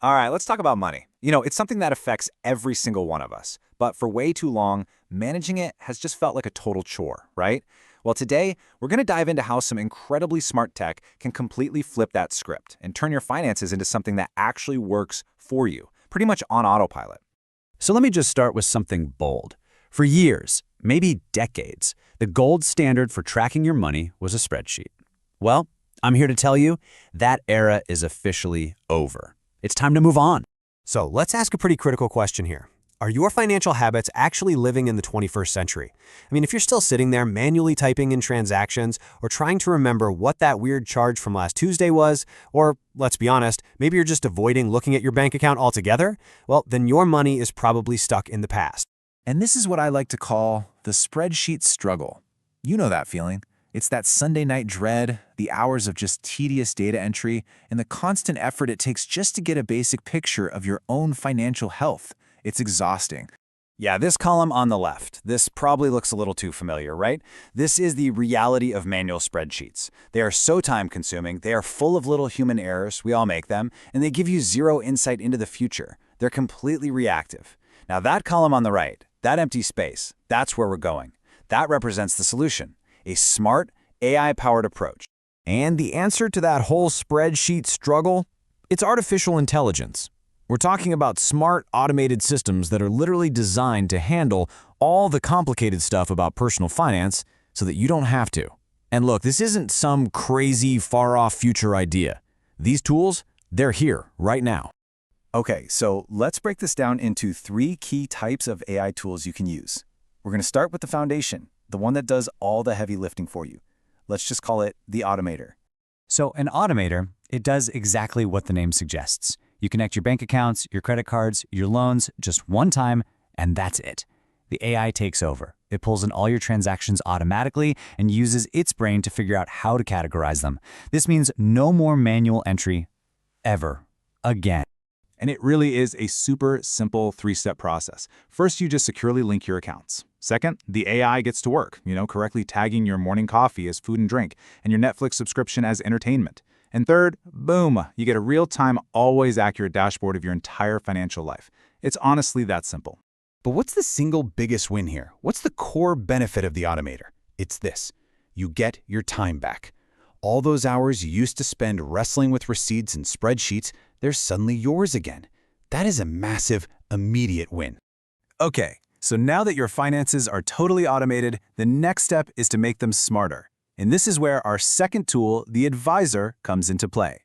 All right, let's talk about money. It's something that affects every single one of us. But for way too long, managing it has just felt like a total chore, right? Well, today, we're going to dive into how some incredibly smart tech can completely flip that script and turn your finances into something that actually works for you, pretty much on autopilot. So let me just start with something bold. For years, maybe decades, the gold standard for tracking your money was a spreadsheet. Well, I'm here to tell you that era is officially over. It's time to move on. So let's ask a pretty critical question here. Are your financial habits actually living in the 21st century? I mean, if you're still sitting there manually typing in transactions or trying to remember what that weird charge from last Tuesday was, or let's be honest, maybe you're just avoiding looking at your bank account altogether, well, then your money is probably stuck in the past. And this is what I like to call the spreadsheet struggle. You know that feeling. It's that Sunday night dread, the hours of just tedious data entry, and the constant effort it takes just to get a basic picture of your own financial health. It's exhausting. Yeah, this column on the left, this probably looks a little too familiar, right? This is the reality of manual spreadsheets. They are so time-consuming, they are full of little human errors, we all make them, and they give you zero insight into the future. They're completely reactive. Now that column on the right, that empty space, that's where we're going. That represents the solution. A smart, AI-powered approach. And the answer to that whole spreadsheet struggle? It's artificial intelligence. We're talking about smart, automated systems that are literally designed to handle all the complicated stuff about personal finance so that you don't have to. And look, this isn't some crazy, far-off future idea. These tools, they're here, right now. Okay, so let's break this down into 3 key types of AI tools you can use. We're going to start with the foundation, the one that does all the heavy lifting for you. Let's just call it the automator. So an automator, it does exactly what the name suggests. You connect your bank accounts, your credit cards, your loans just one time, and that's it. The AI takes over. It pulls in all your transactions automatically and uses its brain to figure out how to categorize them. This means no more manual entry, ever, again. And it really is a super simple 3-step process. First, you just securely link your accounts. Second, the AI gets to work, correctly tagging your morning coffee as food and drink and your Netflix subscription as entertainment. And third, boom, you get a real-time, always accurate dashboard of your entire financial life. It's honestly that simple. But what's the single biggest win here? What's the core benefit of the automator? It's this. You get your time back. All those hours you used to spend wrestling with receipts and spreadsheets, they're suddenly yours again. That is a massive, immediate win. Okay, so now that your finances are totally automated, the next step is to make them smarter. And this is where our second tool, the advisor, comes into play.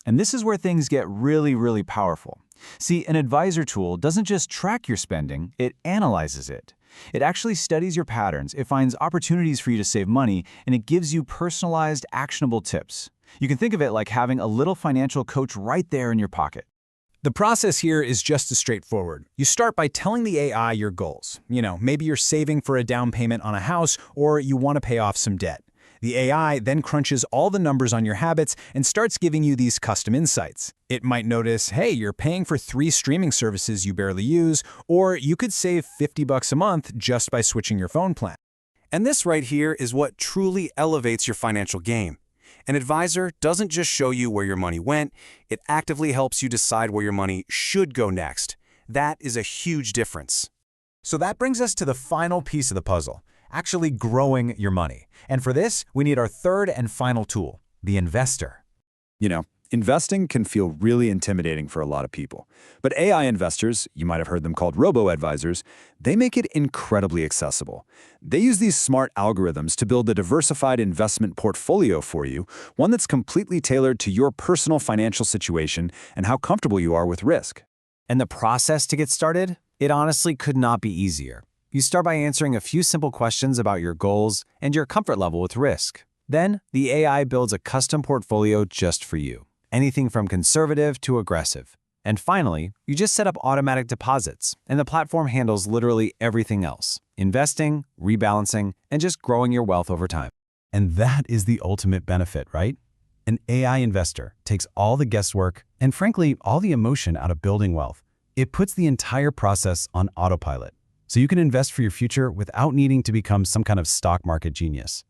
And this is where things get really, really powerful. See, an advisor tool doesn't just track your spending, it analyzes it. It actually studies your patterns, it finds opportunities for you to save money, and it gives you personalized, actionable tips. You can think of it like having a little financial coach right there in your pocket. The process here is just as straightforward. You start by telling the AI your goals. Maybe you're saving for a down payment on a house, or you want to pay off some debt. The AI then crunches all the numbers on your habits and starts giving you these custom insights. It might notice, hey, you're paying for 3 streaming services you barely use, or you could save $50 a month just by switching your phone plan. And this right here is what truly elevates your financial game. An advisor doesn't just show you where your money went, it actively helps you decide where your money should go next. That is a huge difference. So that brings us to the final piece of the puzzle, actually growing your money. And for this, we need our third and final tool, the investor. Investing can feel really intimidating for a lot of people. But AI investors, you might have heard them called robo-advisors, they make it incredibly accessible. They use these smart algorithms to build a diversified investment portfolio for you, one that's completely tailored to your personal financial situation and how comfortable you are with risk. And the process to get started? It honestly could not be easier. You start by answering a few simple questions about your goals and your comfort level with risk. Then, the AI builds a custom portfolio just for you. Anything from conservative to aggressive. And finally, you just set up automatic deposits, and the platform handles literally everything else: investing, rebalancing, and just growing your wealth over time. And that is the ultimate benefit, right? An AI investor takes all the guesswork and, frankly, all the emotion out of building wealth. It puts the entire process on autopilot, so you can invest for your future without needing to become some kind of stock market genius.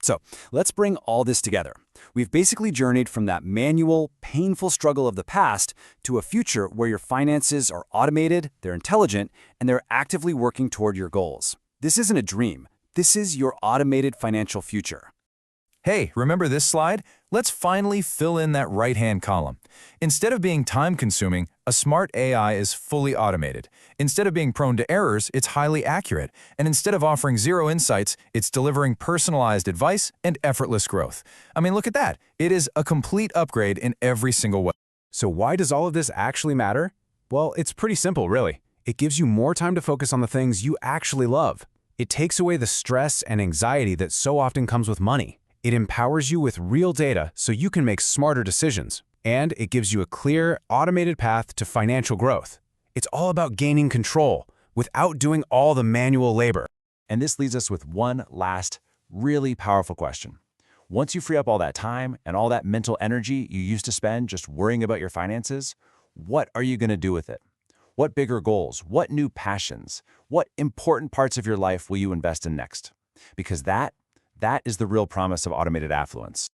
So let's bring all this together. We've basically journeyed from that manual, painful struggle of the past to a future where your finances are automated, they're intelligent, and they're actively working toward your goals. This isn't a dream. This is your automated financial future. Hey, remember this slide? Let's finally fill in that right-hand column. Instead of being time-consuming, a smart AI is fully automated. Instead of being prone to errors, it's highly accurate. And instead of offering zero insights, it's delivering personalized advice and effortless growth. I mean, look at that. It is a complete upgrade in every single way. So why does all of this actually matter? Well, it's pretty simple, really. It gives you more time to focus on the things you actually love. It takes away the stress and anxiety that so often comes with money. It empowers you with real data so you can make smarter decisions. And it gives you a clear, automated path to financial growth. It's all about gaining control without doing all the manual labor. And this leaves us with one last, really powerful question. Once you free up all that time and all that mental energy you used to spend just worrying about your finances, what are you going to do with it? What bigger goals, what new passions, what important parts of your life will you invest in next? Because that is the real promise of automated affluence.